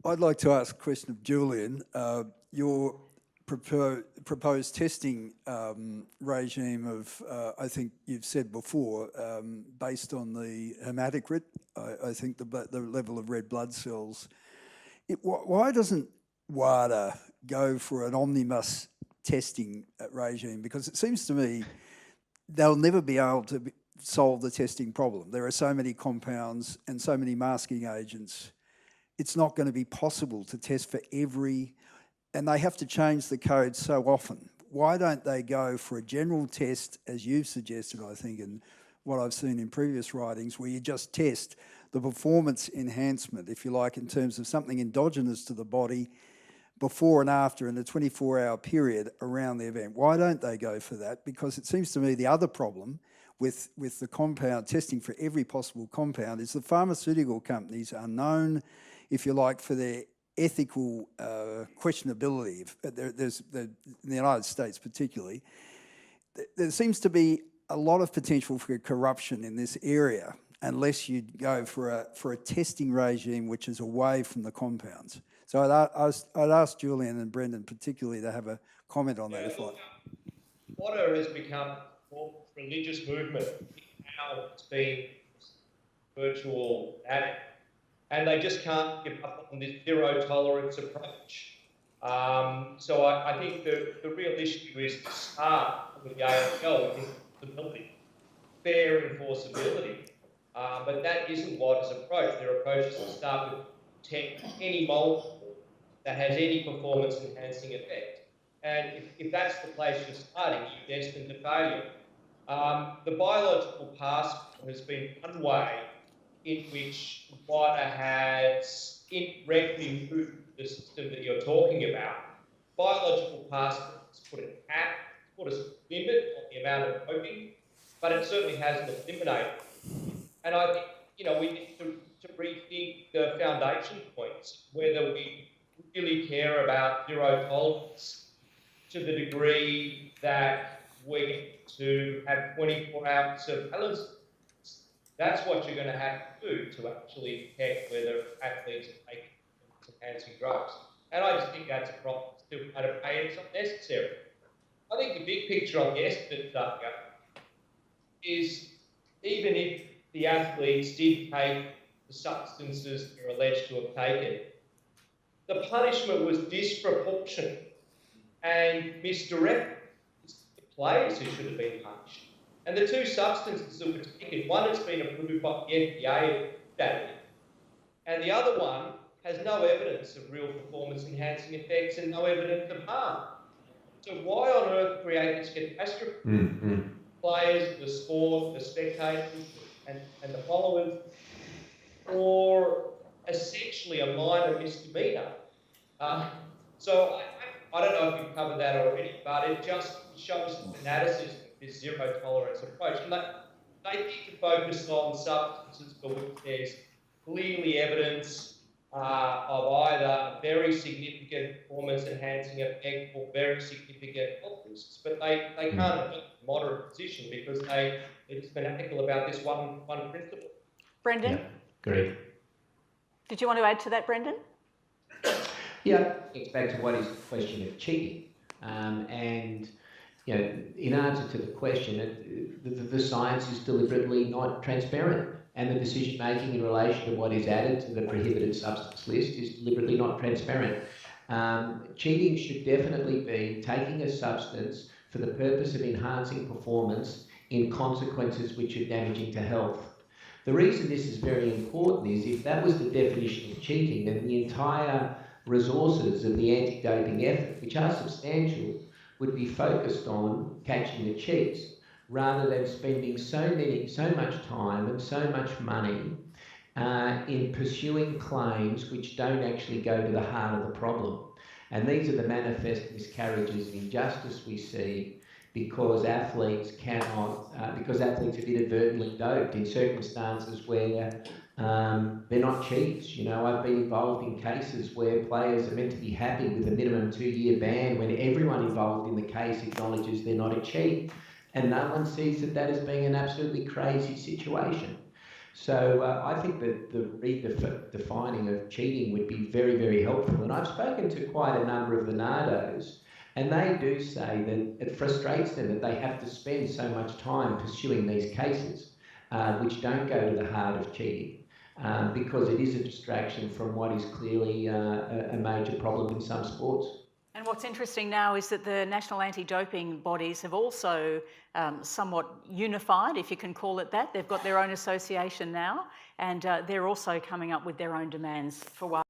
I'd like to ask a question of Julian. Your proposed testing regime of, I think you've said before, based on the hematocrit, I think the level of red blood cells. Why doesn't WADA go for an omnibus testing regime? Because it seems to me they'll never be able to solve the testing problem. There are so many compounds and so many masking agents. It's not going to be possible to test for every, and they have to change the code so often. Why don't they go for a general test, as you've suggested, I think, and what I've seen in previous writings, where you just test the performance enhancement, if you like, in terms of something endogenous to the body before and after in a 24-hour period around the event? Why don't they go for that? Because it seems to me the other problem with the compound testing for every possible compound is the pharmaceutical companies are known, if you like, for their ethical questionability. In the United States particularly, there seems to be a lot of potential for corruption in this area unless you go for a testing regime which is away from the compounds. So I'd ask Julian and Brendan particularly to have a comment on that. WADA has become more religious movement. Now it's been virtual addict, and they just can't give up on this zero tolerance approach. So I think the real issue is to start with the AFL with enforceability, fair enforceability. But that isn't WADA's approach. Their approach is to start with any molecule that has any performance-enhancing effect. And if that's the place you're starting, you're destined to failure. The biological passport has been one way in which WADA has indirectly moved the system that you're talking about. Biological passports put a cap, put a limit on the amount of doping, but it certainly hasn't eliminated. And I think, we need to rethink the foundation points, whether we really care about zero tolerance to the degree that we're going to have 24-hour surveillance. That's what you're going to have to do to actually detect whether athletes are taking enhancing drugs. And I just think that's a problem still at a pay. It's not necessary. I think the big picture on the estimate is even if the athletes did take the substances they're alleged to have taken, the punishment was disproportionate and misdirected. It's the players who should have been punished. And the two substances that were taken, one has been approved by the FDA, and the other one has no evidence of real performance-enhancing effects and no evidence of harm. So why on earth create this catastrophe? Players, the sport, the spectators, and the followers, or essentially a minor misdemeanor. So I don't know if you've covered that already, but it just shows the fanaticism of this zero tolerance approach. And they need to focus on substances for which there's clearly evidence of either very significant performance-enhancing effect or very significant health risks. But they can't adopt a moderate position because they're fanatical about this one principle. Brendan? Yeah, great. Did you want to add to that, Brendan? Yeah, it's back to what is the question of cheating. And, in answer to the question, the science is deliberately not transparent, and the decision-making in relation to what is added to the prohibited substance list is deliberately not transparent. Cheating should definitely be taking a substance for the purpose of enhancing performance in consequences which are damaging to health. The reason this is very important is if that was the definition of cheating, then the entire resources of the anti-doping effort, which are substantial, would be focused on catching the cheats, rather than spending so much time and so much money in pursuing claims which don't actually go to the heart of the problem. And these are the manifest miscarriages of injustice we see because athletes have inadvertently doped in circumstances where they're not cheats. I've been involved in cases where players are meant to be happy with a minimum 2-year ban when everyone involved in the case acknowledges they're not a cheat. And no one sees that as being an absolutely crazy situation. So I think that the finding of cheating would be very, very helpful. And I've spoken to quite a number of the NARDOs, and they do say that it frustrates them that they have to spend so much time pursuing these cases, which don't go to the heart of cheating, because it is a distraction from what is clearly a major problem in some sports. And what's interesting now is that the national anti-doping bodies have also somewhat unified, if you can call it that. They've got their own association now, and they're also coming up with their own demands for